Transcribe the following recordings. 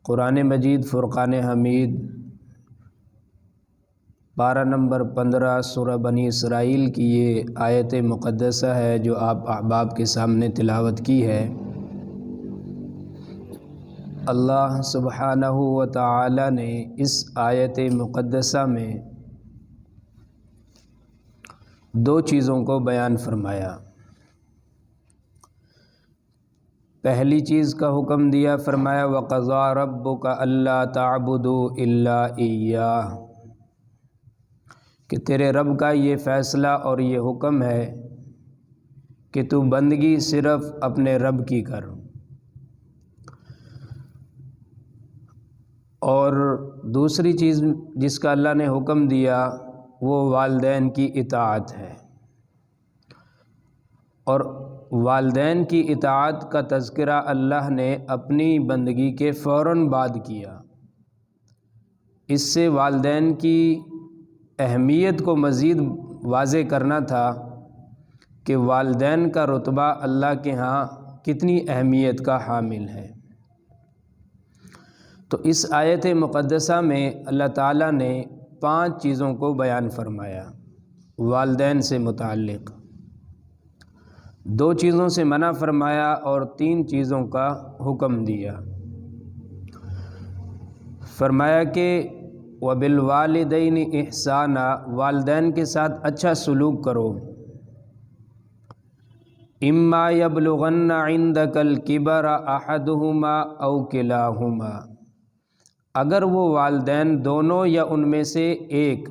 قرآن مجید فرقان حمید پارہ نمبر 15 سورہ بنی اسرائیل کی یہ آیت مقدسہ ہے جو آپ احباب کے سامنے تلاوت کی ہے۔ اللہ سبحانہ و تعالی نے اس آیت مقدسہ میں دو چیزوں کو بیان فرمایا۔ پہلی چیز کا حکم دیا، فرمایا وَقَضَىٰ رَبُّكَ أَلَّا تَعْبُدُوا إِلَّا إِيَّاهُ، کہ تیرے رب کا یہ فیصلہ اور یہ حکم ہے کہ تو بندگی صرف اپنے رب کی کر۔ اور دوسری چیز جس کا اللہ نے حکم دیا وہ والدین کی اطاعت ہے، اور والدین کی اطاعت کا تذکرہ اللہ نے اپنی بندگی کے فوراً بعد کیا۔ اس سے والدین کی اہمیت کو مزید واضح کرنا تھا کہ والدین کا رتبہ اللہ کے ہاں کتنی اہمیت کا حامل ہے۔ تو اس آیت مقدسہ میں اللہ تعالیٰ نے 5 چیزوں کو بیان فرمایا والدین سے متعلق، 2 چیزوں سے منع فرمایا اور 3 چیزوں کا حکم دیا۔ فرمایا کہ وَبِالْوَالِدَيْنِ إِحْسَانًا، والدین کے ساتھ اچھا سلوک کرو۔ إِمَّا يَبْلُغَنَّ عِندَكَ الْكِبَرَ أَحَدُهُمَا أَوْ كِلَاهُمَا، اگر وہ والدین دونوں یا ان میں سے ایک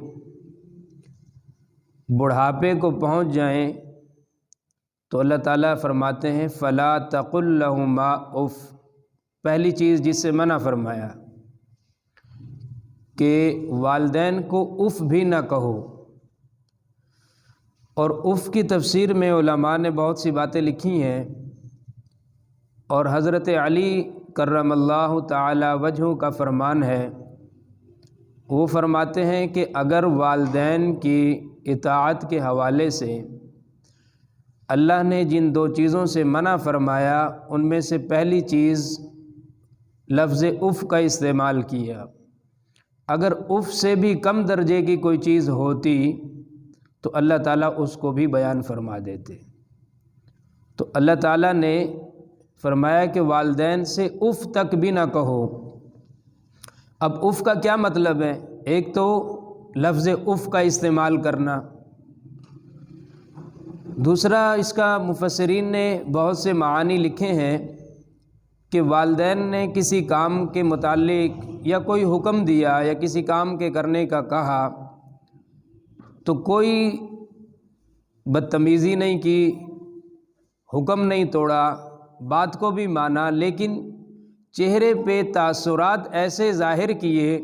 بڑھاپے کو پہنچ جائیں تو اللہ تعالیٰ فرماتے ہیں فَلَا تَقُلْ لَهُمَا اُف، پہلی چیز جس سے منع فرمایا کہ والدین کو اف بھی نہ کہو۔ اور اف کی تفسیر میں علماء نے بہت سی باتیں لکھی ہیں، اور حضرت علی کرم اللہ تعالی وجہہ کا فرمان ہے، وہ فرماتے ہیں کہ اگر والدین کی اطاعت کے حوالے سے اللہ نے جن 2 چیزوں سے منع فرمایا ان میں سے پہلی چیز لفظ اف کا استعمال کیا، اگر اف سے بھی کم درجے کی کوئی چیز ہوتی تو اللہ تعالیٰ اس کو بھی بیان فرما دیتے۔ تو اللہ تعالیٰ نے فرمایا کہ والدین سے اف تک بھی نہ کہو۔ اب اف کا کیا مطلب ہے؟ ایک تو لفظ اف کا استعمال کرنا، دوسرا اس کا مفسرین نے بہت سے معانی لکھے ہیں کہ والدین نے کسی کام کے متعلق یا کوئی حکم دیا یا کسی کام کے کرنے کا کہا تو کوئی بدتمیزی نہیں کی، حکم نہیں توڑا، بات کو بھی مانا، لیکن چہرے پہ تاثرات ایسے ظاہر کیے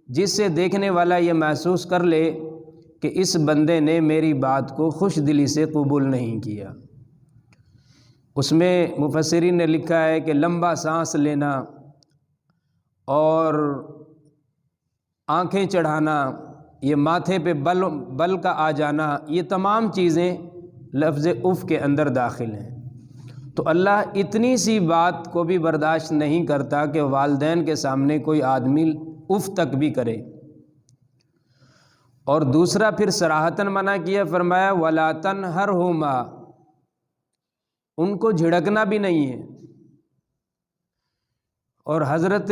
جس سے دیکھنے والا یہ محسوس کر لے کہ اس بندے نے میری بات کو خوش دلی سے قبول نہیں کیا۔ اس میں مفسرین نے لکھا ہے کہ لمبا سانس لینا اور آنکھیں چڑھانا، یہ ماتھے پہ بل کا آ جانا، یہ تمام چیزیں لفظ اف کے اندر داخل ہیں۔ تو اللہ اتنی سی بات کو بھی برداشت نہیں کرتا کہ والدین کے سامنے کوئی آدمی اف تک بھی کرے۔ اور دوسرا پھر صراحتاً منع کیا، فرمایا وَلَا تَنْهَرْهُمَا، ان کو جھڑکنا بھی نہیں ہے۔ اور حضرت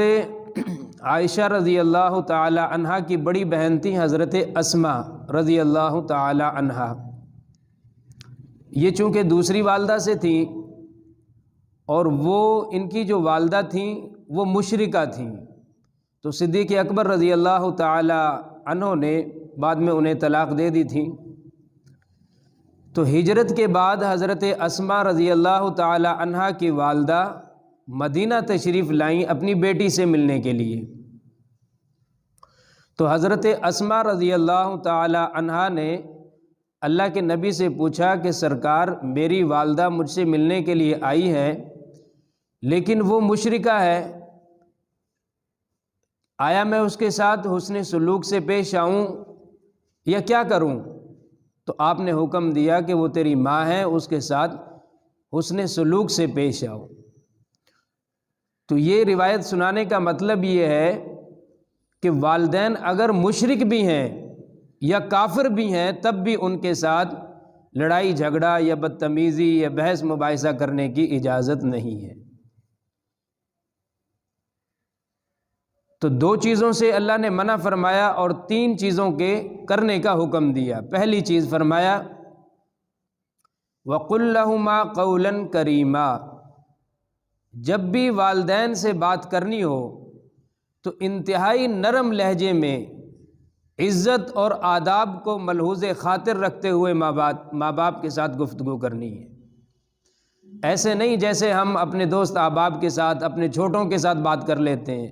عائشہ رضی اللہ تعالی عنہا کی بڑی بہن تھی حضرت اسماء رضی اللہ تعالی عنہا، یہ چونکہ دوسری والدہ سے تھیں اور وہ ان کی جو والدہ تھیں وہ مشرکہ تھیں، تو صدیق اکبر رضی اللہ تعالی عنہ نے بعد میں انہیں طلاق دے دی تھی۔ تو ہجرت کے بعد حضرت اسماء رضی اللہ تعالی عنہا کی والدہ مدینہ تشریف لائیں اپنی بیٹی سے ملنے کے لیے۔ تو حضرت اسماء رضی اللہ تعالی عنہا نے اللہ کے نبی سے پوچھا کہ سرکار میری والدہ مجھ سے ملنے کے لیے آئی ہے لیکن وہ مشرکہ ہے، آیا میں اس کے ساتھ حسن سلوک سے پیش آؤں یا کیا کروں؟ تو آپ نے حکم دیا کہ وہ تیری ماں ہے، اس کے ساتھ حسن سلوک سے پیش آؤ۔ تو یہ روایت سنانے کا مطلب یہ ہے کہ والدین اگر مشرک بھی ہیں یا کافر بھی ہیں تب بھی ان کے ساتھ لڑائی جھگڑا یا بدتمیزی یا بحث مباحثہ کرنے کی اجازت نہیں ہے۔ تو 2 چیزوں سے اللہ نے منع فرمایا اور 3 چیزوں کے کرنے کا حکم دیا۔ پہلی چیز فرمایا وَقُلْ لَهُمَا قَوْلًا كَرِيمًا، جب بھی والدین سے بات کرنی ہو تو انتہائی نرم لہجے میں عزت اور آداب کو ملحوظ خاطر رکھتے ہوئے ماں باپ کے ساتھ گفتگو کرنی ہے۔ ایسے نہیں جیسے ہم اپنے دوست احباب کے ساتھ اپنے چھوٹوں کے ساتھ بات کر لیتے ہیں۔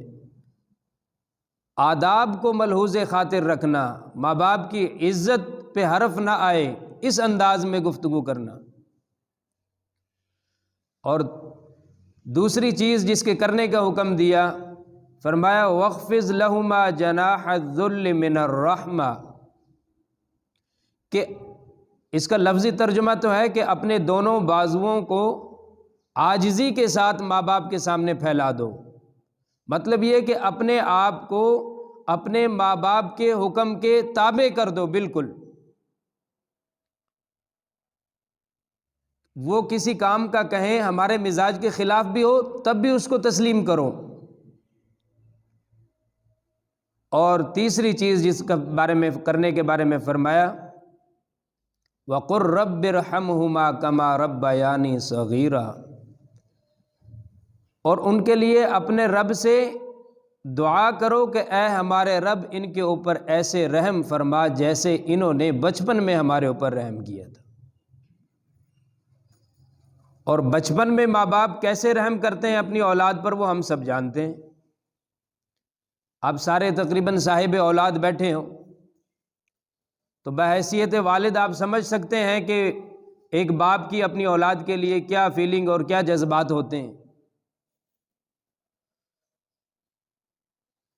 آداب کو ملحوظ خاطر رکھنا، ماں باپ کی عزت پہ حرف نہ آئے اس انداز میں گفتگو کرنا۔ اور دوسری چیز جس کے کرنے کا حکم دیا، فرمایا وَاخْفِضْ لَهُمَا جَنَاحَ الذُّلِّ مِنَ الرَّحْمَةِ، کہ اس کا لفظی ترجمہ تو ہے کہ اپنے دونوں بازوؤں کو عاجزی کے ساتھ ماں باپ کے سامنے پھیلا دو۔ مطلب یہ کہ اپنے آپ کو اپنے ماں باپ کے حکم کے تابع کر دو بالکل۔ وہ کسی کام کا کہیں ہمارے مزاج کے خلاف بھی ہو تب بھی اس کو تسلیم کرو۔ اور تیسری چیز جس کا بارے میں کرنے کے بارے میں فرمایا وَقُلْ رَبِّ ارْحَمْهُمَا كَمَا رَبَّيَانِي صَغِيرًا، اور ان کے لیے اپنے رب سے دعا کرو کہ اے ہمارے رب ان کے اوپر ایسے رحم فرما جیسے انہوں نے بچپن میں ہمارے اوپر رحم کیا تھا۔ اور بچپن میں ماں باپ کیسے رحم کرتے ہیں اپنی اولاد پر وہ ہم سب جانتے ہیں۔ اب سارے تقریباً صاحب اولاد بیٹھے ہوں تو بحیثیت والد آپ سمجھ سکتے ہیں کہ ایک باپ کی اپنی اولاد کے لیے کیا فیلنگ اور کیا جذبات ہوتے ہیں۔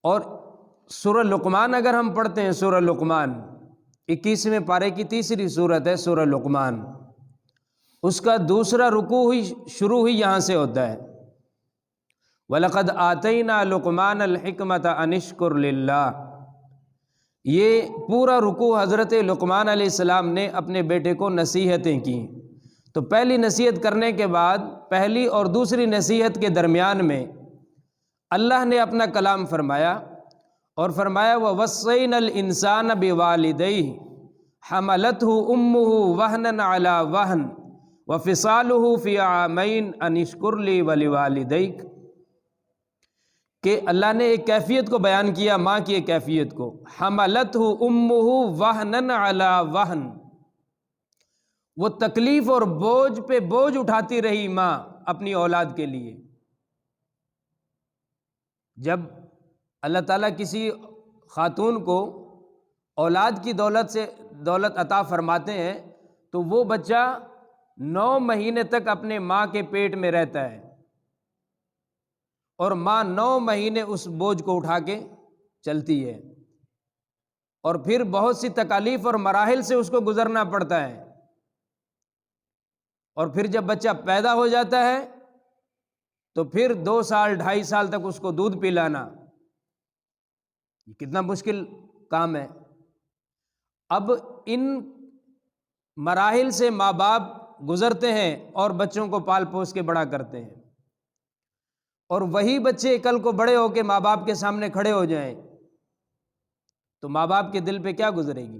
اور سورہ لقمان اگر ہم پڑھتے ہیں، سورہ لقمان 21ویں پارے کی تیسری سورت ہے سورہ لقمان، اس کا دوسرا رکوع ہی شروع ہی یہاں سے ہوتا ہے وَلَقَدْ آتَيْنَا لُقْمَانَ الْحِكْمَةَ أَنِ اشْكُرْ لِلَّهِ۔ یہ پورا رکوع حضرت لقمان علیہ السلام نے اپنے بیٹے کو نصیحتیں کی۔ تو پہلی نصیحت کرنے کے بعد پہلی اور دوسری نصیحت کے درمیان میں اللہ نے اپنا کلام فرمایا اور فرمایا وَوَصَّيْنَا الْإِنسَانَ بِوَالِدَيْهِ حَمَلَتْهُ أُمُّهُ وَهْنًا عَلَى وَهْنٍ وَفِصَالُهُ فِي عَامَيْنِ أَنِ اشْكُرْ لِي وَلِوَالِدَيْكَ، کہ اللہ نے ایک کیفیت کو بیان کیا، ماں کی ایک کیفیت کو، حَمَلَتْهُ أُمُّهُ وَهْنًا عَلَى وَهْنٍ، وہ تکلیف اور بوجھ پہ بوجھ اٹھاتی رہی ماں اپنی اولاد کے لیے۔ جب اللہ تعالیٰ کسی خاتون کو اولاد کی دولت عطا فرماتے ہیں تو وہ بچہ 9 مہینے تک اپنے ماں کے پیٹ میں رہتا ہے اور ماں 9 مہینے اس بوجھ کو اٹھا کے چلتی ہے، اور پھر بہت سی تکالیف اور مراحل سے اس کو گزرنا پڑتا ہے، اور پھر جب بچہ پیدا ہو جاتا ہے تو پھر 2 سال 2.5 سال تک اس کو دودھ پلانا، یہ کتنا مشکل کام ہے۔ اب ان مراحل سے ماں باپ گزرتے ہیں اور بچوں کو پال پوس کے بڑا کرتے ہیں، اور وہی بچے کل کو بڑے ہو کے ماں باپ کے سامنے کھڑے ہو جائیں تو ماں باپ کے دل پہ کیا گزرے گی۔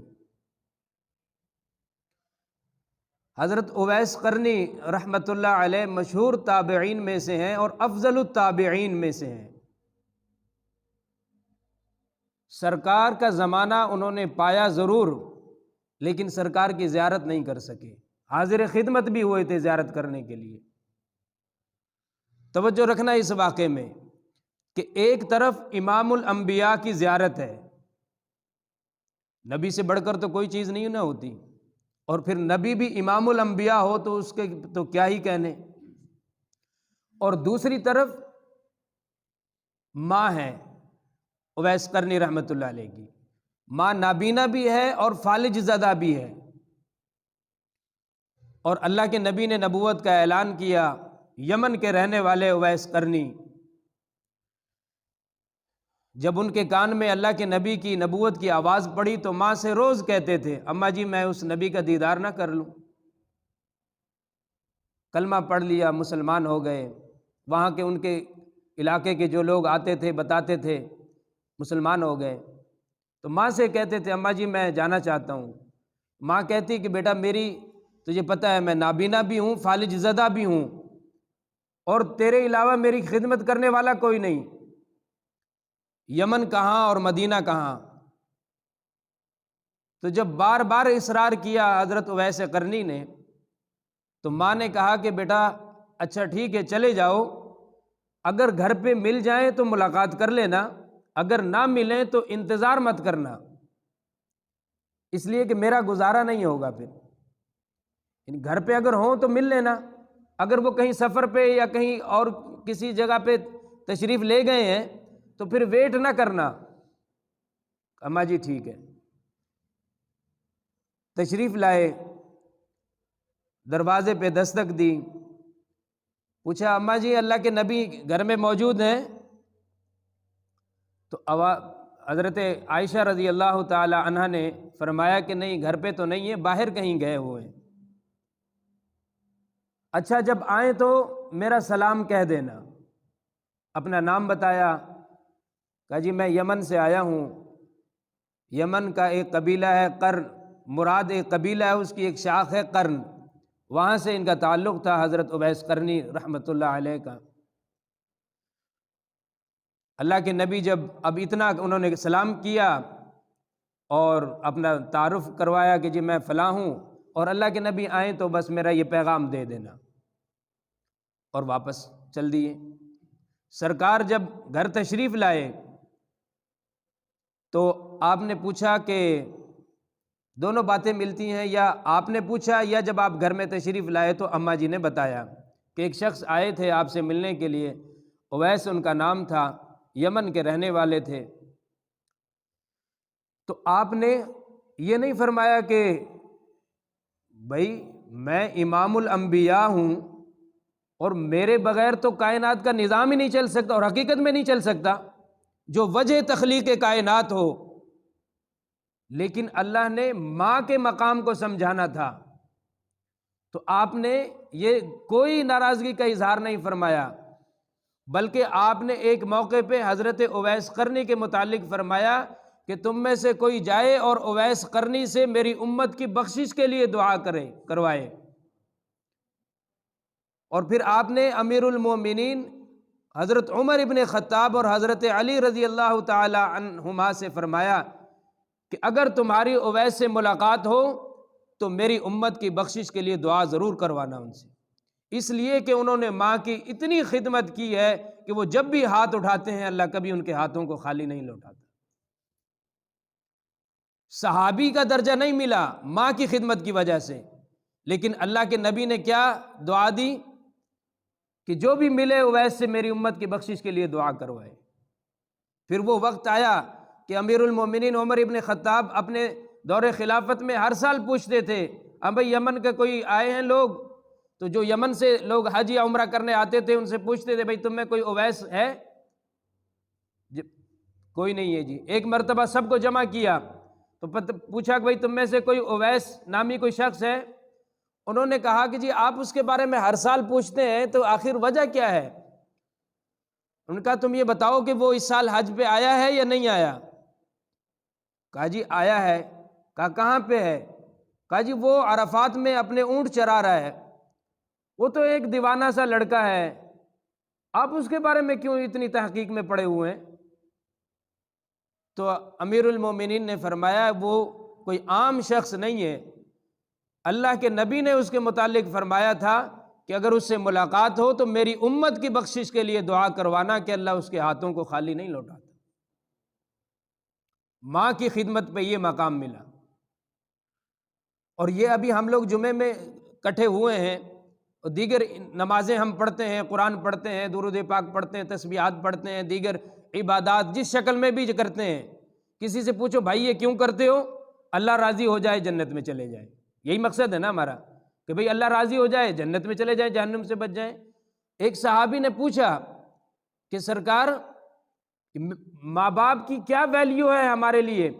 حضرت اویس قرنی رحمۃ اللہ علیہ مشہور تابعین میں سے ہیں اور افضل التابعین میں سے ہیں۔ سرکار کا زمانہ انہوں نے پایا ضرور لیکن سرکار کی زیارت نہیں کر سکے، حاضر خدمت بھی ہوئے تھے زیارت کرنے کے لیے۔ توجہ رکھنا اس واقعے میں کہ ایک طرف امام الانبیاء کی زیارت ہے، نبی سے بڑھ کر تو کوئی چیز نہیں نہ ہوتی، اور پھر نبی بھی امام الانبیاء ہو تو اس کے تو کیا ہی کہنے، اور دوسری طرف ماں ہے اویس قرنی رحمۃ اللہ علیہ کی، ماں نابینا بھی ہے اور فالج زدہ بھی ہے، اور اللہ کے نبی نے نبوت کا اعلان کیا، یمن کے رہنے والے اویس قرنی جب ان کے کان میں اللہ کے نبی کی نبوت کی آواز پڑی تو ماں سے روز کہتے تھے اماں جی میں اس نبی کا دیدار نہ کر لوں۔ کلمہ پڑھ لیا، مسلمان ہو گئے۔ وہاں کے ان کے علاقے کے جو لوگ آتے تھے بتاتے تھے، مسلمان ہو گئے۔ تو ماں سے کہتے تھے اماں جی میں جانا چاہتا ہوں۔ ماں کہتی کہ بیٹا میری تجھے پتہ ہے میں نابینا بھی ہوں، فالج زدہ بھی ہوں، اور تیرے علاوہ میری خدمت کرنے والا کوئی نہیں۔ یمن کہاں اور مدینہ کہاں؟ تو جب بار بار اصرار کیا حضرت اویس قرنی نے، تو ماں نے کہا کہ بیٹا اچھا ٹھیک ہے چلے جاؤ، اگر گھر پہ مل جائیں تو ملاقات کر لینا، اگر نہ ملیں تو انتظار مت کرنا، اس لیے کہ میرا گزارا نہیں ہوگا پھر۔ یعنی گھر پہ اگر ہوں تو مل لینا، اگر وہ کہیں سفر پہ یا کہیں اور کسی جگہ پہ تشریف لے گئے ہیں تو پھر ویٹ نہ کرنا۔ اماں جی ٹھیک ہے۔ تشریف لائے، دروازے پہ دستک دی، پوچھا اماں جی اللہ کے نبی گھر میں موجود ہیں؟ تو حضرت عائشہ رضی اللہ تعالی عنہ نے فرمایا کہ نہیں گھر پہ تو نہیں ہے، باہر کہیں گئے ہوئے ہیں۔ اچھا جب آئیں تو میرا سلام کہہ دینا۔ اپنا نام بتایا، کہا جی میں یمن سے آیا ہوں، یمن کا ایک قبیلہ ہے قرن، مراد ایک قبیلہ ہے، اس کی ایک شاخ ہے قرن، وہاں سے ان کا تعلق تھا حضرت اویس قرنی رحمۃ اللہ علیہ کا۔ اللہ کے نبی جب اب اتنا انہوں نے سلام کیا اور اپنا تعارف کروایا کہ جی میں فلاں ہوں، اور اللہ کے نبی آئیں تو بس میرا یہ پیغام دے دینا، اور واپس چل دیے۔ سرکار جب گھر تشریف لائے تو آپ نے پوچھا کہ دونوں باتیں ملتی ہیں، یا آپ نے پوچھا یا جب آپ گھر میں تشریف لائے تو اماں جی نے بتایا کہ ایک شخص آئے تھے آپ سے ملنے کے لیے، اویس ان کا نام تھا، یمن کے رہنے والے تھے۔ تو آپ نے یہ نہیں فرمایا کہ بھائی میں امام الانبیاء ہوں اور میرے بغیر تو کائنات کا نظام ہی نہیں چل سکتا، اور حقیقت میں نہیں چل سکتا، جو وجہ تخلیق کائنات ہو، لیکن اللہ نے ماں کے مقام کو سمجھانا تھا، تو آپ نے یہ کوئی ناراضگی کا اظہار نہیں فرمایا، بلکہ آپ نے ایک موقع پہ حضرت اویس قرنی کے متعلق فرمایا کہ تم میں سے کوئی جائے اور اویس قرنی سے میری امت کی بخشش کے لیے دعا کروائے۔ اور پھر آپ نے امیر المومنین حضرت عمر ابن خطاب اور حضرت علی رضی اللہ تعالی عنہما سے فرمایا کہ اگر تمہاری اویس سے ملاقات ہو تو میری امت کی بخشش کے لیے دعا ضرور کروانا ان سے، اس لیے کہ انہوں نے ماں کی اتنی خدمت کی ہے کہ وہ جب بھی ہاتھ اٹھاتے ہیں اللہ کبھی ان کے ہاتھوں کو خالی نہیں لوٹاتا۔ صحابی کا درجہ نہیں ملا ماں کی خدمت کی وجہ سے، لیکن اللہ کے نبی نے کیا دعا دی کہ جو بھی ملے اویس سے میری امت کی بخشش کے لیے دعا کروائے۔ پھر وہ وقت آیا کہ امیر المومنین عمر ابن خطاب اپنے دور خلافت میں ہر سال پوچھتے تھے اب بھائی یمن کے کوئی آئے ہیں لوگ، تو جو یمن سے لوگ حج یا عمرہ کرنے آتے تھے ان سے پوچھتے تھے بھائی تم میں کوئی اویس ہے؟ کوئی نہیں ہے جی۔ ایک مرتبہ سب کو جمع کیا تو پوچھا کہ بھائی تم میں سے کوئی اویس نامی کوئی شخص ہے؟ انہوں نے کہا کہ جی آپ اس کے بارے میں ہر سال پوچھتے ہیں تو آخر وجہ کیا ہے؟ انہوں نے کہا تم یہ بتاؤ کہ وہ اس سال حج پہ آیا ہے یا نہیں آیا؟ کہا جی آیا ہے۔ کہا کہاں پہ ہے؟ کہا جی وہ عرفات میں اپنے اونٹ چرا رہا ہے، وہ تو ایک دیوانہ سا لڑکا ہے، آپ اس کے بارے میں کیوں اتنی تحقیق میں پڑے ہوئے ہیں؟ تو امیر المومنین نے فرمایا وہ کوئی عام شخص نہیں ہے، اللہ کے نبی نے اس کے متعلق فرمایا تھا کہ اگر اس سے ملاقات ہو تو میری امت کی بخشش کے لیے دعا کروانا کہ اللہ اس کے ہاتھوں کو خالی نہیں لوٹاتا۔ ماں کی خدمت پہ یہ مقام ملا۔ اور یہ ابھی ہم لوگ جمعے میں کٹھے ہوئے ہیں اور دیگر نمازیں ہم پڑھتے ہیں، قرآن پڑھتے ہیں، درود پاک پڑھتے ہیں، تسبیحات پڑھتے ہیں، دیگر عبادات جس شکل میں بھی کرتے ہیں، کسی سے پوچھو بھائی یہ کیوں کرتے ہو؟ اللہ راضی ہو جائے جنت میں چلے جائے، یہی مقصد ہے نا ہمارا کہ بھئی اللہ راضی ہو جائے جنت میں چلے جائیں، جہنم سے بچ جائیں۔ ایک صحابی نے پوچھا کہ سرکار کہ ماں باپ کی کیا ویلیو ہے ہمارے لیے؟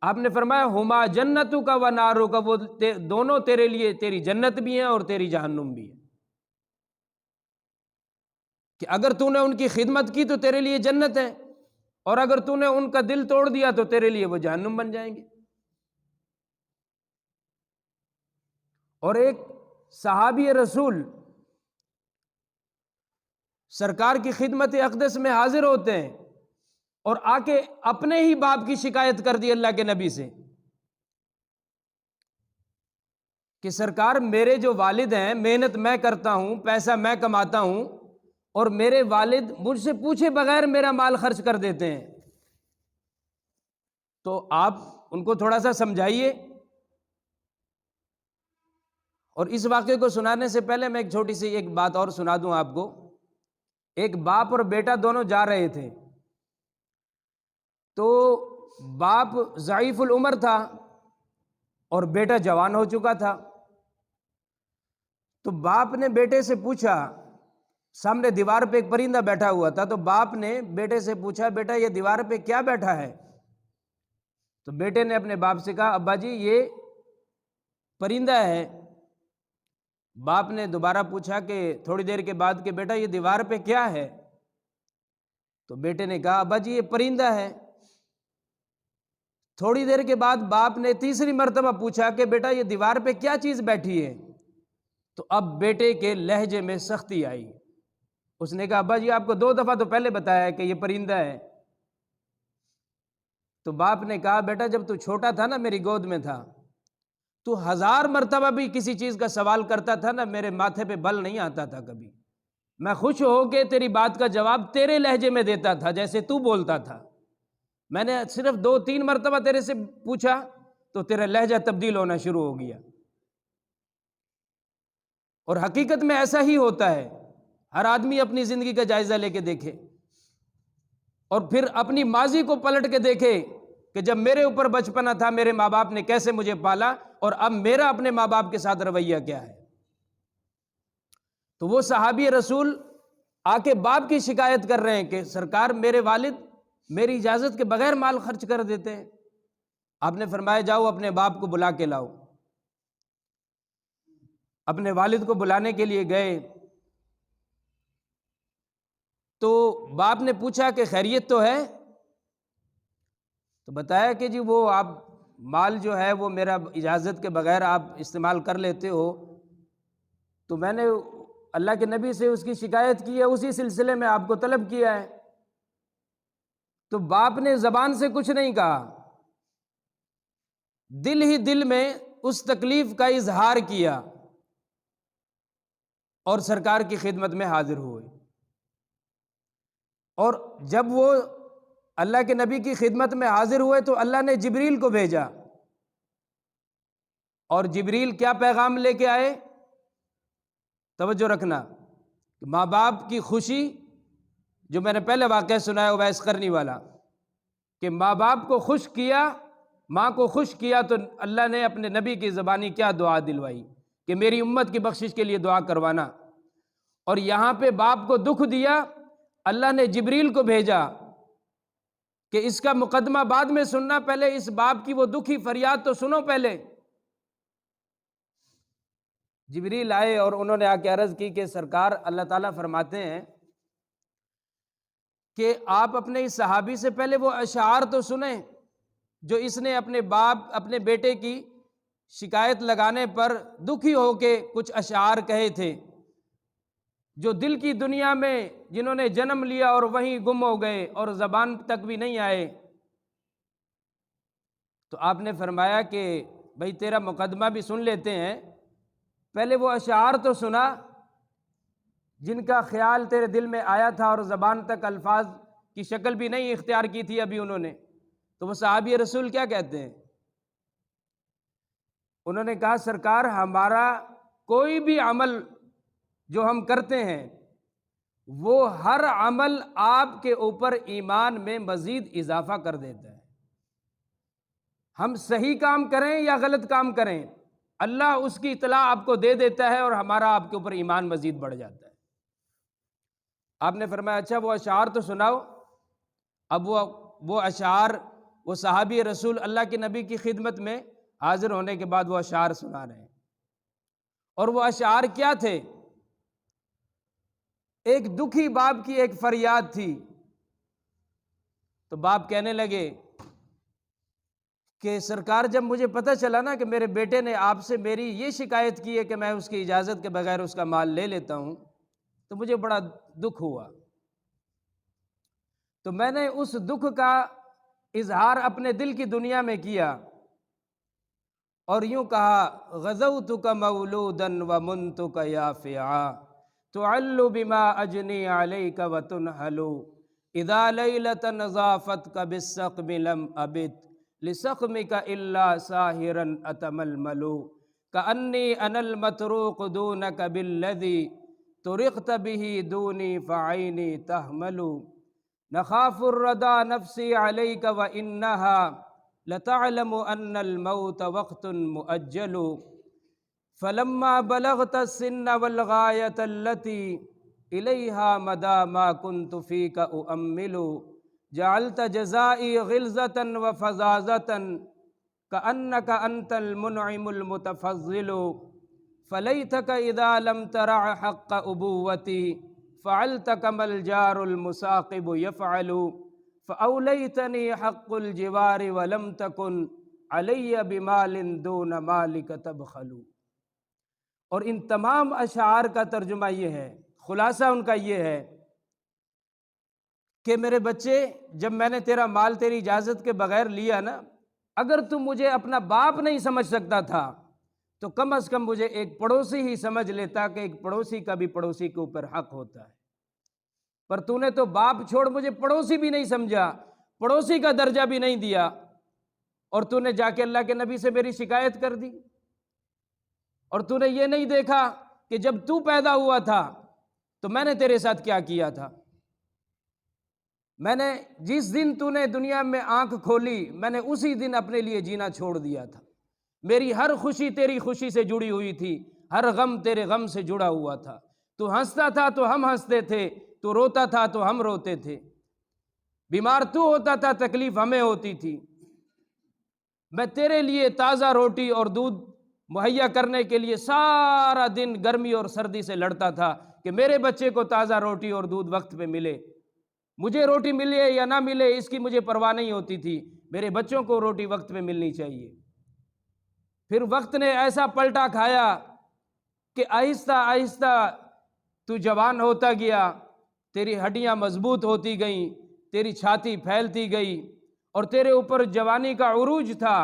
آپ نے فرمایا ہما جنتو کا و نارو کا، وہ دونوں تیرے لیے، تیری جنت بھی ہیں اور تیری جہنم بھی ہے، کہ اگر تو نے ان کی خدمت کی تو تیرے لیے جنت ہے، اور اگر تو نے ان کا دل توڑ دیا تو تیرے لیے وہ جہنم بن جائیں گے۔ اور ایک صحابی رسول سرکار کی خدمت اقدس میں حاضر ہوتے ہیں اور آ کے اپنے ہی باپ کی شکایت کر دی اللہ کے نبی سے کہ سرکار میرے جو والد ہیں، محنت میں کرتا ہوں، پیسہ میں کماتا ہوں، اور میرے والد مجھ سے پوچھے بغیر میرا مال خرچ کر دیتے ہیں، تو آپ ان کو تھوڑا سا سمجھائیے۔ اور اس واقعے کو سنانے سے پہلے میں ایک چھوٹی سی ایک بات اور سنا دوں آپ کو۔ ایک باپ اور بیٹا دونوں جا رہے تھے، تو باپ ضعیف العمر تھا اور بیٹا جوان ہو چکا تھا، تو باپ نے بیٹے سے پوچھا، سامنے دیوار پہ ایک پرندہ بیٹھا ہوا تھا، تو باپ نے بیٹے سے پوچھا بیٹا یہ دیوار پہ کیا بیٹھا ہے؟ تو بیٹے نے اپنے باپ سے کہا ابا جی یہ پرندہ ہے۔ باپ نے دوبارہ پوچھا کہ تھوڑی دیر کے بعد کہ بیٹا یہ دیوار پہ کیا ہے؟ تو بیٹے نے کہا ابا جی یہ پرندہ ہے۔ تھوڑی دیر کے بعد باپ نے تیسری مرتبہ پوچھا کہ بیٹا یہ دیوار پہ کیا چیز بیٹھی ہے؟ تو اب بیٹے کے لہجے میں سختی آئی، اس نے کہا ابا جی آپ کو 2 دفعہ تو پہلے بتایا ہے کہ یہ پرندہ ہے۔ تو باپ نے کہا بیٹا جب تو چھوٹا تھا نا، میری گود میں تھا، تو 1000 مرتبہ بھی کسی چیز کا سوال کرتا تھا نا، میرے ماتھے پہ بل نہیں آتا تھا کبھی، میں خوش ہو کے تیری بات کا جواب تیرے لہجے میں دیتا تھا جیسے تو بولتا تھا۔ میں نے صرف 2-3 مرتبہ تیرے سے پوچھا تو تیرا لہجہ تبدیل ہونا شروع ہو گیا۔ اور حقیقت میں ایسا ہی ہوتا ہے، ہر آدمی اپنی زندگی کا جائزہ لے کے دیکھے اور پھر اپنی ماضی کو پلٹ کے دیکھے کہ جب میرے اوپر بچپنا تھا میرے ماں باپ نے کیسے مجھے پالا، اور اب میرا اپنے ماں باپ کے ساتھ رویہ کیا ہے۔ تو وہ صحابی رسول آ کے باپ کی شکایت کر رہے ہیں کہ سرکار میرے والد میری اجازت کے بغیر مال خرچ کر دیتے ہیں۔ آپ نے فرمایا جاؤ اپنے باپ کو بلا کے لاؤ۔ اپنے والد کو بلانے کے لیے گئے تو باپ نے پوچھا کہ خیریت تو ہے؟ تو بتایا کہ جی وہ آپ مال جو ہے وہ میرا اجازت کے بغیر آپ استعمال کر لیتے ہو، تو میں نے اللہ کے نبی سے اس کی شکایت کی ہے، اسی سلسلے میں آپ کو طلب کیا ہے۔ تو باپ نے زبان سے کچھ نہیں کہا، دل ہی دل میں اس تکلیف کا اظہار کیا اور سرکار کی خدمت میں حاضر ہوئے۔ اور جب وہ اللہ کے نبی کی خدمت میں حاضر ہوئے تو اللہ نے جبریل کو بھیجا، اور جبریل کیا پیغام لے کے آئے؟ توجہ رکھنا، ماں باپ کی خوشی، جو میں نے پہلے واقعہ سنایا اویس قرنی والا، کہ ماں باپ کو خوش کیا، ماں کو خوش کیا، تو اللہ نے اپنے نبی کی زبانی کیا دعا دلوائی کہ میری امت کی بخشش کے لیے دعا کروانا۔ اور یہاں پہ باپ کو دکھ دیا، اللہ نے جبریل کو بھیجا کہ اس کا مقدمہ بعد میں سننا، پہلے اس باپ کی وہ دکھی فریاد تو سنو پہلے۔ جبریل آئے اور انہوں نے آ کے عرض کی کہ سرکار اللہ تعالیٰ فرماتے ہیں کہ آپ اپنے اس صحابی سے پہلے وہ اشعار تو سنیں جو اس نے اپنے باپ اپنے بیٹے کی شکایت لگانے پر دکھی ہو کے کچھ اشعار کہے تھے، جو دل کی دنیا میں جنہوں نے جنم لیا اور وہیں گم ہو گئے اور زبان تک بھی نہیں آئے۔ تو آپ نے فرمایا کہ بھئی تیرا مقدمہ بھی سن لیتے ہیں، پہلے وہ اشعار تو سنا جن کا خیال تیرے دل میں آیا تھا اور زبان تک الفاظ کی شکل بھی نہیں اختیار کی تھی ابھی انہوں نے۔ تو وہ صحابی رسول کیا کہتے ہیں؟ انہوں نے کہا سرکار ہمارا کوئی بھی عمل جو ہم کرتے ہیں وہ ہر عمل آپ کے اوپر ایمان میں مزید اضافہ کر دیتا ہے۔ ہم صحیح کام کریں یا غلط کام کریں، اللہ اس کی اطلاع آپ کو دے دیتا ہے اور ہمارا آپ کے اوپر ایمان مزید بڑھ جاتا ہے۔ آپ نے فرمایا اچھا وہ اشعار تو سناؤ۔ اب وہ اشعار، وہ صحابی رسول اللہ کے نبی کی خدمت میں حاضر ہونے کے بعد وہ اشعار سنا رہے ہیں۔ اور وہ اشعار کیا تھے؟ ایک دکھی باپ کی ایک فریاد تھی۔ تو باپ کہنے لگے کہ سرکار، جب مجھے پتہ چلا نا کہ میرے بیٹے نے آپ سے میری یہ شکایت کی ہے کہ میں اس کی اجازت کے بغیر اس کا مال لے لیتا ہوں، تو مجھے بڑا دکھ ہوا۔ تو میں نے اس دکھ کا اظہار اپنے دل کی دنیا میں کیا اور یوں کہا، غزوتک مولودا ومنتک یافعا تعل بما اجنی علیک وتنحل اذا لیلة ضافتک بالسقم لم ابت لسقمک الا ساہرا اتململ کأنی انا المتروق دونک بالذی طرقت به دونی فعینی تحمل نخاف الردى نفسی علیک وانہا لتعلم ان الموت وقت مؤجل فلما بلغت السن والغایة التي الیہا مدى ما كنت فیک اؤمل جعلت جزائی غلظة وفظاظة كأنك انت المنعم المتفضل فلیتک اذا لم ترع حق ابوتی فعلت كما الجار المساقب يفعل فأولیتنی حق الجوار ولم تکن علی بمال دون مالک تبخل۔ اور ان تمام اشعار کا ترجمہ یہ ہے، خلاصہ ان کا یہ ہے کہ میرے بچے، جب میں نے تیرا مال تیری اجازت کے بغیر لیا نا، اگر تم مجھے اپنا باپ نہیں سمجھ سکتا تھا تو کم از کم مجھے ایک پڑوسی ہی سمجھ لیتا کہ ایک پڑوسی کا بھی پڑوسی کے اوپر حق ہوتا ہے۔ پر تو نے تو باپ چھوڑ مجھے پڑوسی بھی نہیں سمجھا، پڑوسی کا درجہ بھی نہیں دیا، اور تو نے جا کے اللہ کے نبی سے میری شکایت کر دی۔ اور تو نے یہ نہیں دیکھا کہ جب تو پیدا ہوا تھا تو میں نے تیرے ساتھ کیا کیا تھا۔ میں نے جس دن تو نے دنیا میں آنکھ کھولی، میں نے اسی دن اپنے لیے جینا چھوڑ دیا تھا۔ میری ہر خوشی تیری خوشی سے جڑی ہوئی تھی، ہر غم تیرے غم سے جڑا ہوا تھا۔ تو ہنستا تھا تو ہم ہنستے تھے، تو روتا تھا تو ہم روتے تھے، بیمار تو ہوتا تھا تکلیف ہمیں ہوتی تھی۔ میں تیرے لیے تازہ روٹی اور دودھ مہیا کرنے کے لیے سارا دن گرمی اور سردی سے لڑتا تھا کہ میرے بچے کو تازہ روٹی اور دودھ وقت پہ ملے۔ مجھے روٹی ملے یا نہ ملے اس کی مجھے پرواہ نہیں ہوتی تھی، میرے بچوں کو روٹی وقت پہ ملنی چاہیے۔ پھر وقت نے ایسا پلٹا کھایا کہ آہستہ آہستہ تو جوان ہوتا گیا، تیری ہڈیاں مضبوط ہوتی گئیں، تیری چھاتی پھیلتی گئی، اور تیرے اوپر جوانی کا عروج تھا،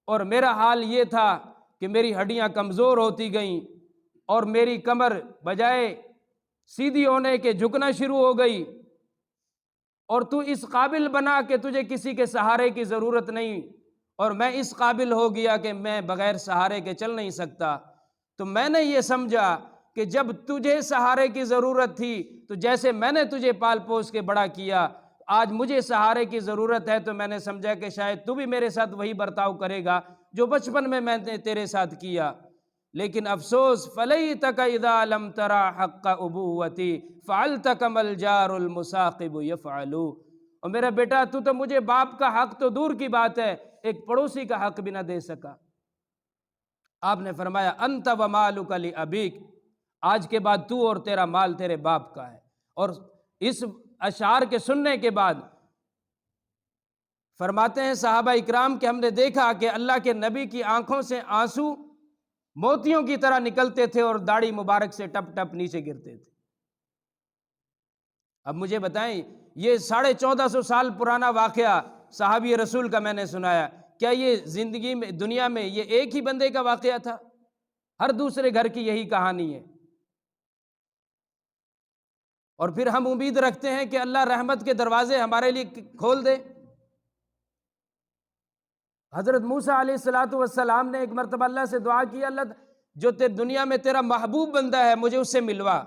اور میرا حال یہ تھا کہ میری ہڈیاں کمزور ہوتی گئیں اور میری کمر بجائے سیدھی ہونے کے جھکنا شروع ہو گئی، اور تو اس قابل بنا کہ تجھے کسی کے سہارے کی ضرورت نہیں، اور میں اس قابل ہو گیا کہ میں بغیر سہارے کے چل نہیں سکتا۔ تو میں نے یہ سمجھا کہ جب تجھے سہارے کی ضرورت تھی تو جیسے میں نے تجھے پال پوس کے بڑا کیا، آج مجھے سہارے کی ضرورت ہے، تو میں نے سمجھا کہ شاید تو بھی میرے ساتھ وہی برتاؤ کرے گا جو بچپن میں نے تیرے ساتھ کیا۔ لیکن افسوس، فلیتک اذا لم ترى حق ابوتی فعلت كما الجار المساقب يفعل۔ اور میرا بیٹا، تو مجھے باپ کا حق تو دور کی بات ہے، ایک پڑوسی کا حق بھی نہ دے سکا۔ آپ نے فرمایا، انت ومالک لابیک، آج کے بعد تو اور تیرا مال تیرے باپ کا ہے۔ اور اس اشعار کے سننے کے بعد فرماتے ہیں صحابہ اکرام کہ ہم نے دیکھا کہ اللہ کے نبی کی آنکھوں سے آنسو موتیوں کی طرح نکلتے تھے اور داڑھی مبارک سے ٹپ ٹپ نیچے گرتے تھے۔ اب مجھے بتائیں، یہ 1450 سال پرانا واقعہ صحابی رسول کا میں نے سنایا، کیا یہ زندگی میں، دنیا میں یہ ایک ہی بندے کا واقعہ تھا؟ ہر دوسرے گھر کی یہی کہانی ہے۔ اور پھر ہم امید رکھتے ہیں کہ اللہ رحمت کے دروازے ہمارے لیے کھول دے۔ حضرت موسیٰ علیہ السلام نے ایک مرتبہ اللہ سے دعا کی، اللہ جو دنیا میں تیرا محبوب بندہ ہے مجھے اس سے ملوا،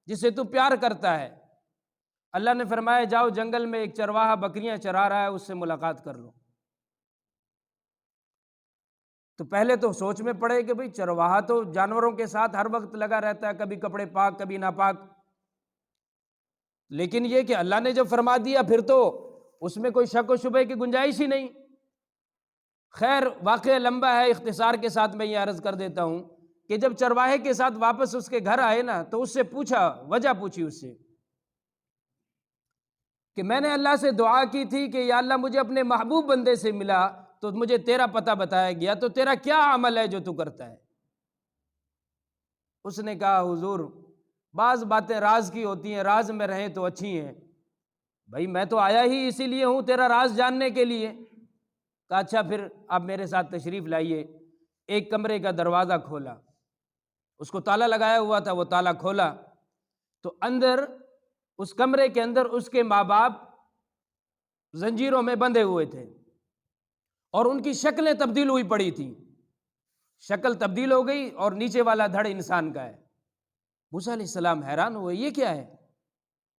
جسے تو پیار کرتا ہے۔ اللہ نے فرمایا، جاؤ جنگل میں ایک چرواہا بکریاں چرا رہا ہے، اس سے ملاقات کر لو۔ تو پہلے تو سوچ میں پڑے کہ بھئی چرواہا تو جانوروں کے ساتھ ہر وقت لگا رہتا ہے، کبھی کپڑے پاک کبھی ناپاک، لیکن یہ کہ اللہ نے جب فرما دیا پھر تو اس میں کوئی شک و شبہ کی گنجائش ہی نہیں۔ خیر واقعہ لمبا ہے، اختصار کے ساتھ میں یہ عرض کر دیتا ہوں کہ جب چرواہے کے ساتھ واپس اس کے گھر آئے نا تو اس سے پوچھا، وجہ پوچھی اس سے کہ میں نے اللہ سے دعا کی تھی کہ یا اللہ مجھے اپنے محبوب بندے سے ملا تو مجھے تیرا پتہ بتایا گیا، تو تیرا کیا عمل ہے جو تو کرتا ہے؟ اس نے کہا حضور بعض باتیں راز کی ہوتی ہیں، راز میں رہیں تو اچھی ہیں، بھائی میں تو آیا ہی اسی لیے ہوں تیرا راز جاننے کے لیے۔ کہا اچھا پھر آپ میرے ساتھ تشریف لائیے۔ ایک کمرے کا دروازہ کھولا، اس کو تالا لگایا ہوا تھا، وہ تالا کھولا تو اندر اس کمرے کے اندر اس کے ماں باپ زنجیروں میں بندھے ہوئے تھے اور ان کی شکلیں تبدیل ہوئی پڑی تھیں، شکل تبدیل ہو گئی اور نیچے والا دھڑ انسان کا ہے۔ موسیٰ علیہ السلام حیران ہوئے، یہ کیا ہے؟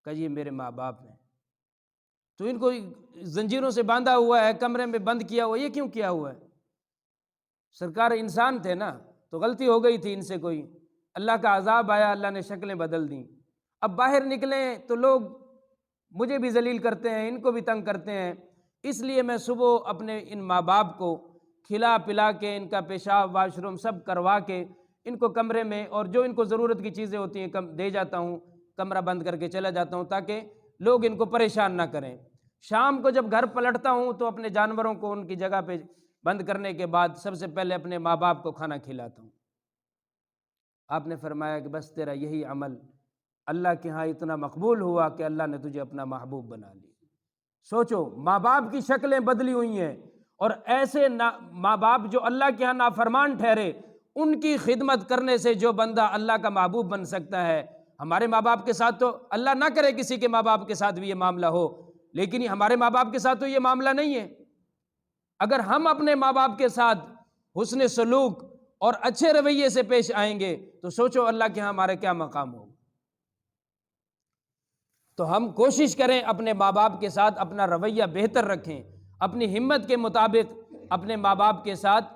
کہ یہ میرے ماں باپ ہیں۔ تو ان کو زنجیروں سے باندھا ہوا ہے، کمرے میں بند کیا ہوا، یہ کیوں کیا ہوا ہے؟ سرکار انسان تھے نا، تو غلطی ہو گئی تھی ان سے کوئی، اللہ کا عذاب آیا، اللہ نے شکلیں بدل دیں۔ اب باہر نکلیں تو لوگ مجھے بھی ذلیل کرتے ہیں، ان کو بھی تنگ کرتے ہیں، اس لیے میں صبح اپنے ان ماں باپ کو کھلا پلا کے ان کا پیشاب واش روم سب کروا کے ان کو کمرے میں اور جو ان کو ضرورت کی چیزیں ہوتی ہیں دے جاتا ہوں، کمرہ بند کر کے چلا جاتا ہوں تاکہ لوگ ان کو پریشان نہ کریں۔ شام کو جب گھر پلٹتا ہوں تو اپنے جانوروں کو ان کی جگہ پہ بند کرنے کے بعد سب سے پہلے اپنے ماں باپ کو کھانا کھلاتا ہوں۔ آپ نے فرمایا کہ بس تیرا یہی عمل اللہ کے ہاں اتنا مقبول ہوا کہ اللہ نے تجھے اپنا محبوب بنا لی۔ سوچو ماں باپ کی شکلیں بدلی ہوئی ہیں، اور ایسے ماں باپ جو اللہ کے ہاں نافرمان ٹھہرے ان کی خدمت کرنے سے جو بندہ اللہ کا محبوب بن سکتا ہے۔ ہمارے ماں باپ کے ساتھ تو اللہ نہ کرے کسی کے ماں باپ کے ساتھ بھی یہ معاملہ ہو، لیکن یہ ہمارے ماں باپ کے ساتھ تو یہ معاملہ نہیں ہے۔ اگر ہم اپنے ماں باپ کے ساتھ حسن سلوک اور اچھے رویے سے پیش آئیں گے تو سوچو اللہ کے ہاں ہمارا کیا مقام ہوگا۔ تو ہم کوشش کریں اپنے ماں باپ کے ساتھ اپنا رویہ بہتر رکھیں، اپنی ہمت کے مطابق اپنے ماں باپ کے ساتھ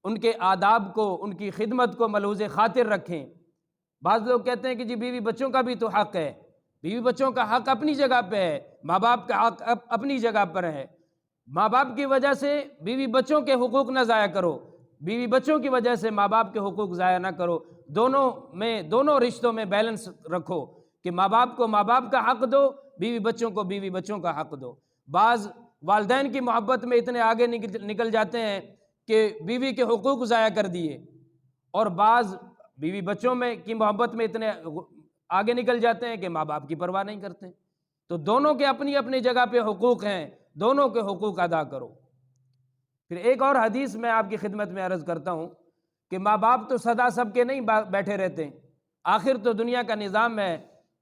ان کے آداب کو، ان کی خدمت کو ملحوظ خاطر رکھیں۔ بعض لوگ کہتے ہیں کہ جی بیوی بچوں کا بھی تو حق ہے، بیوی بچوں کا حق اپنی جگہ پہ ہے، ماں باپ کا حق اپنی جگہ پر ہے۔ ماں باپ کی وجہ سے بیوی بچوں کے حقوق نہ ضائع کرو، بیوی بچوں کی وجہ سے ماں باپ کے حقوق ضائع نہ کرو، دونوں رشتوں میں بیلنس رکھو کہ ماں باپ کو ماں باپ کا حق دو، بیوی بچوں کو بیوی بچوں کا حق دو۔ بعض والدین کی محبت میں اتنے آگے نکل جاتے ہیں کہ بیوی کے حقوق ضائع کر دیے، اور بعض بیوی بچوں میں کی محبت میں اتنے آگے نکل جاتے ہیں کہ ماں باپ کی پرواہ نہیں کرتے۔ تو دونوں کے اپنی اپنی جگہ پہ حقوق ہیں، دونوں کے حقوق ادا کرو۔ پھر ایک اور حدیث میں آپ کی خدمت میں عرض کرتا ہوں کہ ماں باپ تو سدا سب کے نہیں بیٹھے رہتے، آخر تو دنیا کا نظام ہے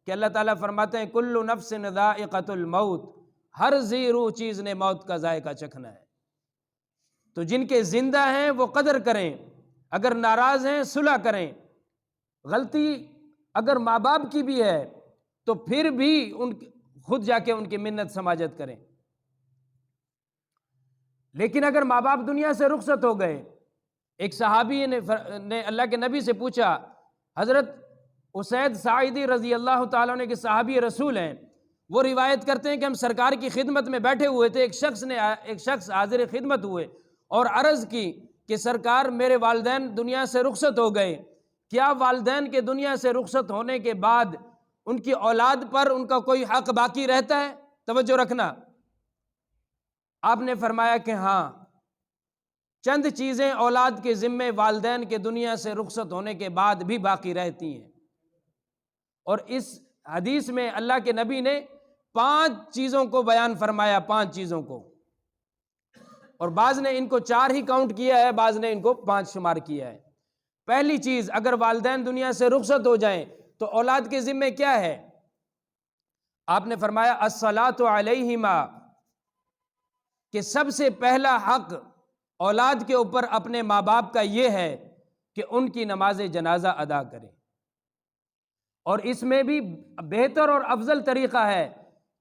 کہ اللہ تعالیٰ فرماتے ہیں کل نفس ذائقۃ الموت، ہر ذی روح چیز نے موت کا ذائقہ چکھنا ہے۔ تو جن کے زندہ ہیں وہ قدر کریں، اگر ناراض ہیں صلح کریں۔ غلطی اگر ماں باپ کی بھی ہے تو پھر بھی خود جا کے ان کی منت سماجت کریں۔ لیکن اگر ماں باپ دنیا سے رخصت ہو گئے، ایک صحابی نے اللہ کے نبی سے پوچھا، حضرت اسید ساعدی رضی اللہ تعالیٰ عنہ کے صحابی رسول ہیں، وہ روایت کرتے ہیں کہ ہم سرکار کی خدمت میں بیٹھے ہوئے تھے، ایک شخص حاضر خدمت ہوئے اور عرض کی کہ سرکار میرے والدین دنیا سے رخصت ہو گئے، کیا والدین کے دنیا سے رخصت ہونے کے بعد ان کی اولاد پر ان کا کوئی حق باقی رہتا ہے؟ توجہ رکھنا، آپ نے فرمایا کہ ہاں، چند چیزیں اولاد کے ذمے والدین کے دنیا سے رخصت ہونے کے بعد بھی باقی رہتی ہیں، اور اس حدیث میں اللہ کے نبی نے 5 چیزوں کو بیان فرمایا، 5 چیزوں کو، اور بعض نے ان کو 4 ہی کاؤنٹ کیا ہے، بعض نے ان کو 5 شمار کیا ہے۔ پہلی چیز، اگر والدین دنیا سے رخصت ہو جائیں تو اولاد کے ذمے کیا ہے؟ آپ نے فرمایا الصلاۃ علیہما، کہ سب سے پہلا حق اولاد کے اوپر اپنے ماں باپ کا یہ ہے کہ ان کی نماز جنازہ ادا کرے، اور اس میں بھی بہتر اور افضل طریقہ ہے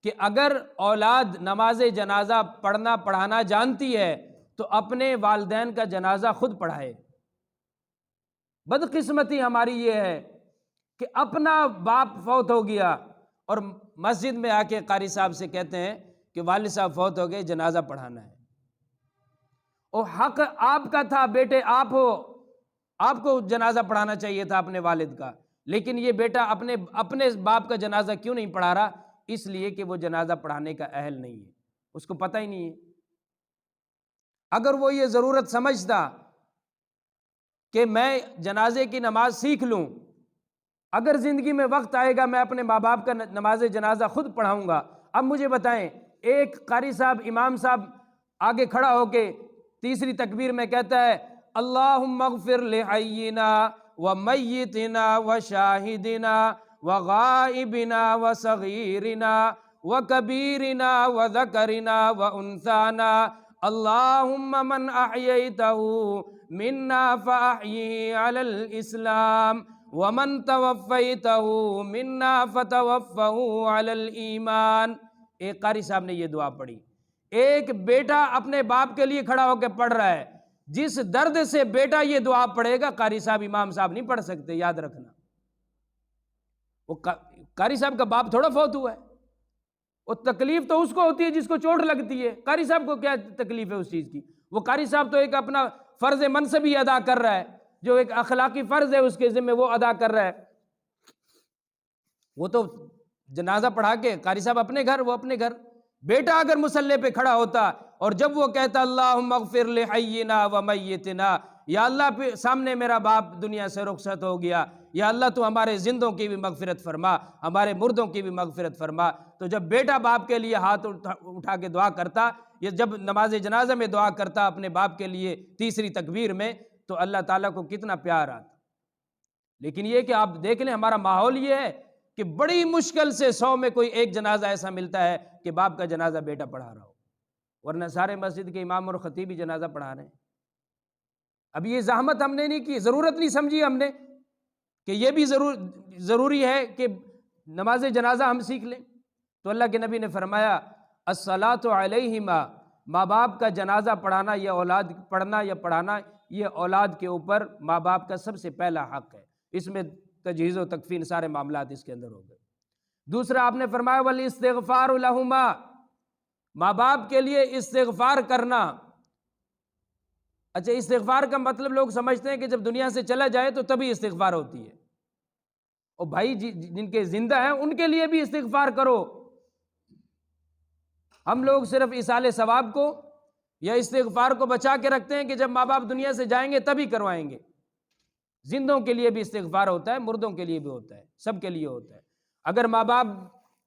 کہ اگر اولاد نماز جنازہ پڑھنا پڑھانا جانتی ہے تو اپنے والدین کا جنازہ خود پڑھائے۔ بدقسمتی ہماری یہ ہے کہ اپنا باپ فوت ہو گیا اور مسجد میں آ کے قاری صاحب سے کہتے ہیں کہ والد صاحب فوت ہو گئے، جنازہ پڑھانا ہے، اور حق آپ کا تھا، بیٹے آپ ہو، آپ کو جنازہ پڑھانا چاہیے تھا اپنے والد کا، لیکن یہ بیٹا اپنے باپ کا جنازہ کیوں نہیں پڑھا رہا؟ اس لیے کہ وہ جنازہ پڑھانے کا اہل نہیں ہے، اس کو پتہ ہی نہیں ہے۔ اگر وہ یہ ضرورت سمجھتا کہ میں جنازے کی نماز سیکھ لوں، اگر زندگی میں وقت آئے گا میں اپنے ماں باپ کا نماز جنازہ خود پڑھاؤں گا۔ اب مجھے بتائیں، ایک قاری صاحب، امام صاحب آگے کھڑا ہو کے تیسری تکبیر میں کہتا ہے اللہم اغفر لحینا ومیتنا وشاہدنا وغائبنا وصغیرنا وکبیرنا وذکرنا وانثانا، اللہم من احییتہ منا فاحیہ علی الاسلام ومن توفیتہ منا فتوفہ علی الایمان۔ ایک قاری صاحب نے یہ دعا پڑھی، ایک بیٹا اپنے باپ کے لیے کھڑا ہو کے پڑھ رہا ہے، جس درد سے بیٹا یہ دعا پڑھے گا قاری صاحب، امام صاحب نہیں پڑھ سکتے، یاد رکھنا۔ وہ قاری صاحب کا باپ تھوڑا فوت ہوا ہے، وہ تکلیف تو اس کو ہوتی ہے جس کو چوٹ لگتی ہے، قاری صاحب کو کیا تکلیف ہے اس چیز کی؟ وہ قاری صاحب تو ایک اپنا فرض منصبی ادا کر رہا ہے، جو ایک اخلاقی فرض ہے اس کے ذمہ وہ ادا کر رہا ہے۔ وہ تو جنازہ پڑھا کے قاری صاحب اپنے گھر، وہ اپنے گھر۔ بیٹا اگر مصلی پہ کھڑا ہوتا اور جب وہ کہتا اللہم اغفر لحینا ومیتنا، یا اللہ سامنے میرا باپ دنیا سے رخصت ہو گیا، یا اللہ تو ہمارے زندوں کی بھی مغفرت فرما، ہمارے مردوں کی بھی مغفرت فرما، تو جب بیٹا باپ کے لیے ہاتھ اٹھا کے دعا کرتا، یا جب نماز جنازہ میں دعا کرتا اپنے باپ کے لیے تیسری تکبیر میں، تو اللہ تعالیٰ کو کتنا پیار آتا۔ لیکن یہ کہ آپ دیکھ لیں ہمارا ماحول یہ ہے کہ بڑی مشکل سے 100 میں کوئی ایک جنازہ ایسا ملتا ہے کہ باپ کا جنازہ بیٹا پڑھا رہا ہو، ورنہ سارے مسجد کے امام اور خطیب ہی جنازہ پڑھا رہے ہیں۔ اب یہ زحمت ہم نے نہیں کی، ضرورت نہیں سمجھی ہم نے کہ یہ بھی ضروری ہے کہ نماز جنازہ ہم سیکھ لیں۔ تو اللہ کے نبی نے فرمایا الصلاۃ علیہما، ماں باپ کا جنازہ پڑھانا، یہ اولاد پڑھنا یا پڑھانا، یہ اولاد کے اوپر ماں باپ کا سب سے پہلا حق ہے، اس میں تجہیز و تکفین سارے معاملات اس کے اندر ہو گئے۔ دوسرا آپ نے فرمایا والاستغفار لہما، ماں باپ کے لیے استغفار کرنا۔ اچھا، استغفار کا مطلب لوگ سمجھتے ہیں کہ جب دنیا سے چلا جائے تو تبھی استغفار ہوتی ہے، اور بھائی جن کے زندہ ہیں ان کے لیے بھی استغفار کرو۔ ہم لوگ صرف ایصال ثواب کو یا استغفار کو بچا کے رکھتے ہیں کہ جب ماں باپ دنیا سے جائیں گے تبھی کروائیں گے۔ زندوں کے لیے بھی استغفار ہوتا ہے، مردوں کے لیے بھی ہوتا ہے، سب کے لیے ہوتا ہے۔ اگر ماں باپ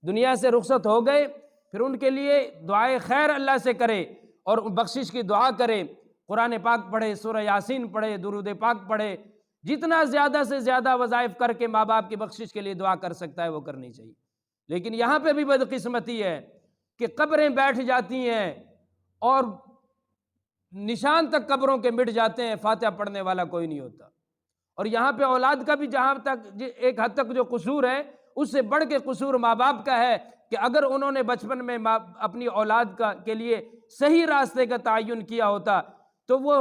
دنیا سے رخصت ہو گئے پھر ان کے لیے دعائے خیر اللہ سے کرے اور بخشش کی دعا کرے، قرآن پاک پڑھے، سورہ یاسین پڑھے، درود پاک پڑھے، جتنا زیادہ سے زیادہ وظائف کر کے ماں باپ کی بخشش کے لیے دعا کر سکتا ہے وہ کرنی چاہیے۔ لیکن یہاں پہ بھی بدقسمتی ہے کہ قبریں بیٹھ جاتی ہیں اور نشان تک قبروں کے مٹ جاتے ہیں، فاتحہ پڑھنے والا کوئی نہیں ہوتا۔ اور یہاں پہ اولاد کا بھی جہاں تک ایک حد تک جو قصور ہے، اس سے بڑھ کے قصور ماں باپ کا ہے کہ اگر انہوں نے بچپن میں اپنی اولاد کے لیے صحیح راستے کا تعین کیا ہوتا تو وہ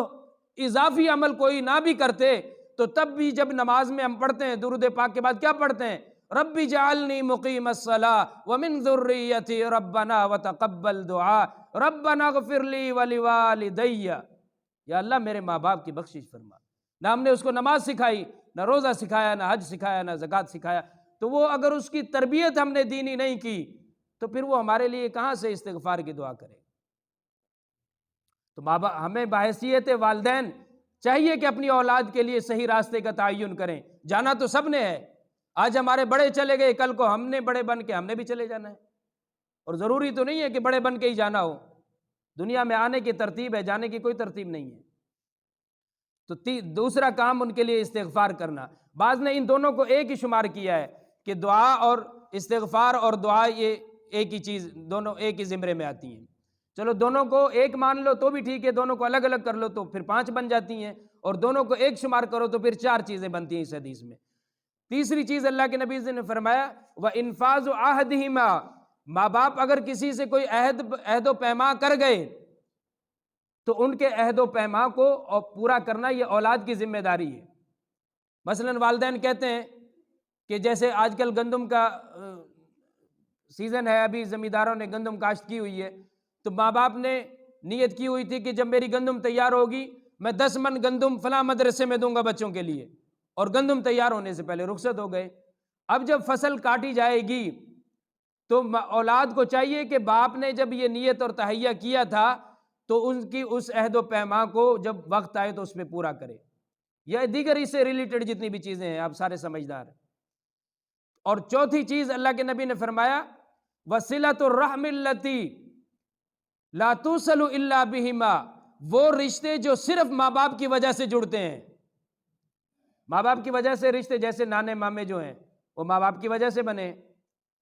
اضافی عمل کوئی نہ بھی کرتے تو تب بھی جب نماز میں ہم پڑھتے ہیں درود پاک کے بعد کیا پڑھتے ہیں؟ رب اجعلنی مقیم الصلاۃ ومن ذریتی ربنا وتقبل دعاء ربنا اغفر لی ولوالدی، یا اللہ میرے ماں باپ کی بخشش فرما۔ نہ ہم نے اس کو نماز سکھائی، نہ روزہ سکھایا، نہ حج سکھایا، نہ زکوٰۃ سکھایا، تو وہ اگر اس کی تربیت ہم نے دینی نہیں کی تو پھر وہ ہمارے لیے کہاں سے استغفار کی دعا کرے؟ تو ماں باپ ہمیں بحیثیت والدین چاہیے کہ اپنی اولاد کے لیے صحیح راستے کا تعین کریں۔ جانا تو سب نے ہے، آج ہمارے بڑے چلے گئے، کل کو ہم نے بڑے بن کے ہم نے بھی چلے جانا ہے، اور ضروری تو نہیں ہے کہ بڑے بن کے ہی جانا ہو، دنیا میں آنے کی ترتیب ہے، جانے کی کوئی ترتیب نہیں ہے۔ تو دوسرا کام ان کے لیے استغفار کرنا۔ بعض نے ان دونوں کو ایک ہی شمار کیا ہے کہ دعا اور استغفار اور دعا یہ ایک ہی چیز، دونوں ایک ہی زمرے میں آتی ہیں۔ چلو دونوں کو ایک مان لو تو بھی ٹھیک ہے، دونوں کو الگ الگ کر لو تو پھر 5 بن جاتی ہیں، اور دونوں کو ایک شمار کرو تو پھر 4 چیزیں بنتی ہیں اس حدیث میں۔ تیسری چیز اللہ کے نبی نے فرمایا وَإِنفاذُ عَهْدِهِمَا، ماں باپ اگر کسی سے کوئی عہد و پیما کر گئے تو ان کے عہد و پیما کو پورا کرنا یہ اولاد کی ذمہ داری ہے۔ مثلا والدین کہتے ہیں کہ جیسے آج کل گندم کا سیزن ہے، ابھی زمینداروں نے گندم کاشت کی ہوئی ہے، تو ماں باپ نے نیت کی ہوئی تھی کہ جب میری گندم تیار ہوگی میں 10 من گندم فلاں مدرسے میں دوں گا بچوں کے لیے، اور گندم تیار ہونے سے پہلے رخصت ہو گئے۔ اب جب فصل کاٹی جائے گی تو اولاد کو چاہیے کہ باپ نے جب یہ نیت اور تہیہ کیا تھا تو ان کی اس عہد و پیمان کو جب وقت آئے تو اس پہ پورا کرے، یا دیگر اس سے ریلیٹڈ جتنی بھی چیزیں ہیں، آپ سارے سمجھدار ہیں۔ اور چوتھی چیز اللہ کے نبی نے فرمایا وَصِلَةُ الرَّحْمِ الَّتِي لَا تُوصَلُ إِلَّا بِهِمَا، وہ رشتے جو صرف ماں باپ کی وجہ سے جڑتے ہیں۔ ماں باپ کی وجہ سے رشتے، جیسے نانے مامے جو ہیں وہ ماں باپ کی وجہ سے بنے۔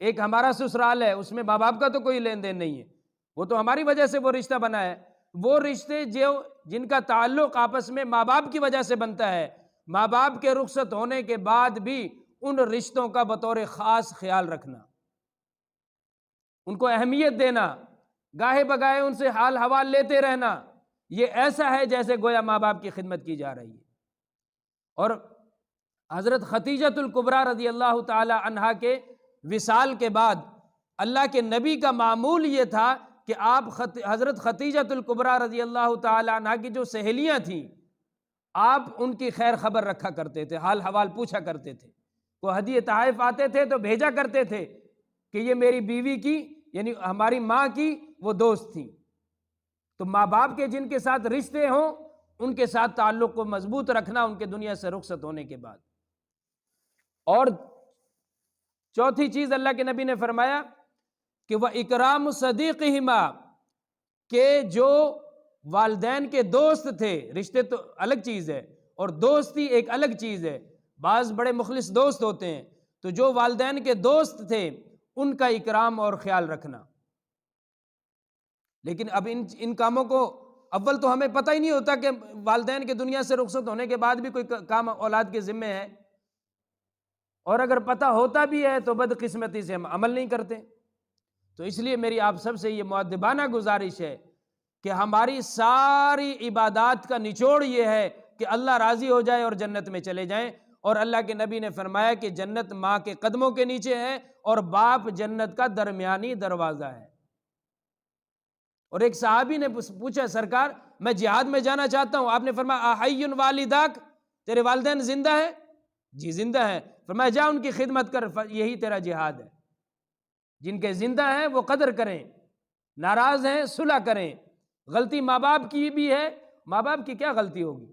ایک ہمارا سسرال ہے، اس میں ماں باپ کا تو کوئی لین دین نہیں ہے، وہ تو ہماری وجہ سے وہ رشتہ بنا ہے۔ وہ رشتے جن کا تعلق آپس میں ماں باپ کی وجہ سے بنتا ہے، ماں باپ کے رخصت ہونے کے بعد بھی ان رشتوں کا بطور خاص خیال رکھنا، ان کو اہمیت دینا، گاہے بگاہے ان سے حال حوال لیتے رہنا، یہ ایسا ہے جیسے گویا ماں باپ کی خدمت کی جا رہی ہے۔ اور حضرت خدیجۃ الکبریٰ رضی اللہ تعالی عنہا کے وصال کے بعد اللہ کے نبی کا معمول یہ تھا کہ آپ حضرت خدیجۃ الکبریٰ رضی اللہ تعالی عنہا کی جو سہیلیاں تھیں، آپ ان کی خیر خبر رکھا کرتے تھے، حال حوال پوچھا کرتے تھے۔ وہ ہدیے تحائف آتے تھے تو بھیجا کرتے تھے کہ یہ میری بیوی کی، یعنی ہماری ماں کی وہ دوست تھیں۔ تو ماں باپ کے جن کے ساتھ رشتے ہوں ان کے ساتھ تعلق کو مضبوط رکھنا ان کے دنیا سے رخصت ہونے کے بعد۔ اور چوتھی چیز اللہ کے نبی نے فرمایا کہ وہ اکرام صدیقہما، کہ جو والدین کے دوست تھے، رشتے تو الگ چیز ہے اور دوستی ایک الگ چیز ہے، بعض بڑے مخلص دوست ہوتے ہیں، تو جو والدین کے دوست تھے ان کا اکرام اور خیال رکھنا۔ لیکن اب ان کاموں کو اول تو ہمیں پتہ ہی نہیں ہوتا کہ والدین کے دنیا سے رخصت ہونے کے بعد بھی کوئی کام اولاد کے ذمے ہے، اور اگر پتہ ہوتا بھی ہے تو بدقسمتی سے ہم عمل نہیں کرتے۔ تو اس لیے میری آپ سب سے یہ مؤدبانہ گزارش ہے کہ ہماری ساری عبادات کا نچوڑ یہ ہے کہ اللہ راضی ہو جائے اور جنت میں چلے جائیں۔ اور اللہ کے نبی نے فرمایا کہ جنت ماں کے قدموں کے نیچے ہے اور باپ جنت کا درمیانی دروازہ ہے۔ اور ایک صحابی نے پوچھا سرکار میں جہاد میں جانا چاہتا ہوں، آپ نے فرمایا احی والداک، تیرے والدین زندہ ہیں؟ جی زندہ ہیں۔ فرمایا جا ان کی خدمت کر، یہی تیرا جہاد ہے۔ جن کے زندہ ہیں وہ قدر کریں، ناراض ہیں صلح کریں۔ غلطی ماں باپ کی بھی ہے، ماں باپ کی کیا غلطی ہوگی؟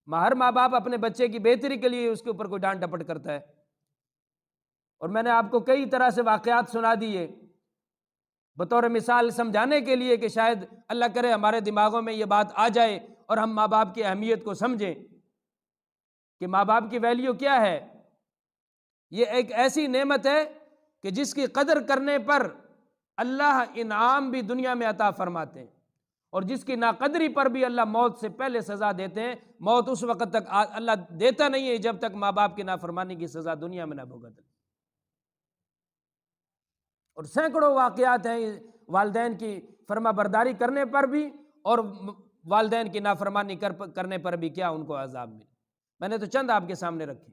ہر ماں باپ اپنے بچے کی بہتری کے لیے اس کے اوپر کوئی ڈانٹ ڈپٹ کرتا ہے۔ اور میں نے آپ کو کئی طرح سے واقعات سنا دیے بطور مثال سمجھانے کے لیے کہ شاید اللہ کرے ہمارے دماغوں میں یہ بات آ جائے اور ہم ماں باپ کی اہمیت کو سمجھیں کہ ماں باپ کی ویلیو کیا ہے۔ یہ ایک ایسی نعمت ہے کہ جس کی قدر کرنے پر اللہ انعام بھی دنیا میں عطا فرماتے ہیں، اور جس کی ناقدری پر بھی اللہ موت سے پہلے سزا دیتے ہیں۔ موت اس وقت تک اللہ دیتا نہیں ہے جب تک ماں باپ کی نافرمانی کی سزا دنیا میں نہ بھگت۔ اور سینکڑوں واقعات ہیں والدین کی فرما برداری کرنے پر بھی اور والدین کی نافرمانی کرنے پر بھی کیا ان کو عذاب ملے۔ میں نے تو چند آپ کے سامنے رکھے۔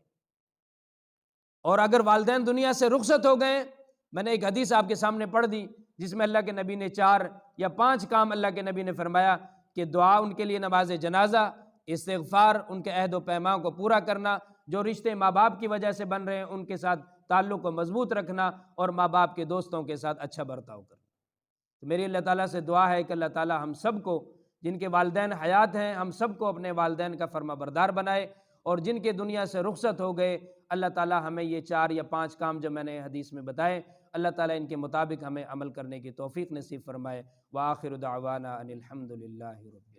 اور اگر والدین دنیا سے رخصت ہو گئے، میں نے ایک حدیث آپ کے سامنے پڑھ دی جس میں اللہ کے نبی نے 4 یا 5 کام اللہ کے نبی نے فرمایا کہ دعا ان کے لیے، نماز جنازہ، استغفار، ان کے عہد و پیمان کو پورا کرنا، جو رشتے ماں باپ کی وجہ سے بن رہے ہیں ان کے ساتھ تعلق کو مضبوط رکھنا، اور ماں باپ کے دوستوں کے ساتھ اچھا برتاؤ کرنا۔ تو میری اللہ تعالیٰ سے دعا ہے کہ اللہ تعالیٰ ہم سب کو، جن کے والدین حیات ہیں، ہم سب کو اپنے والدین کا فرما بردار بنائے، اور جن کے دنیا سے رخصت ہو گئے اللہ تعالیٰ ہمیں یہ 4 یا 5 کام جو میں نے حدیث میں بتائے، اللہ تعالیٰ ان کے مطابق ہمیں عمل کرنے کی توفیق نصیب فرمائے۔ وآخر دعوانا ان الحمد للہ رب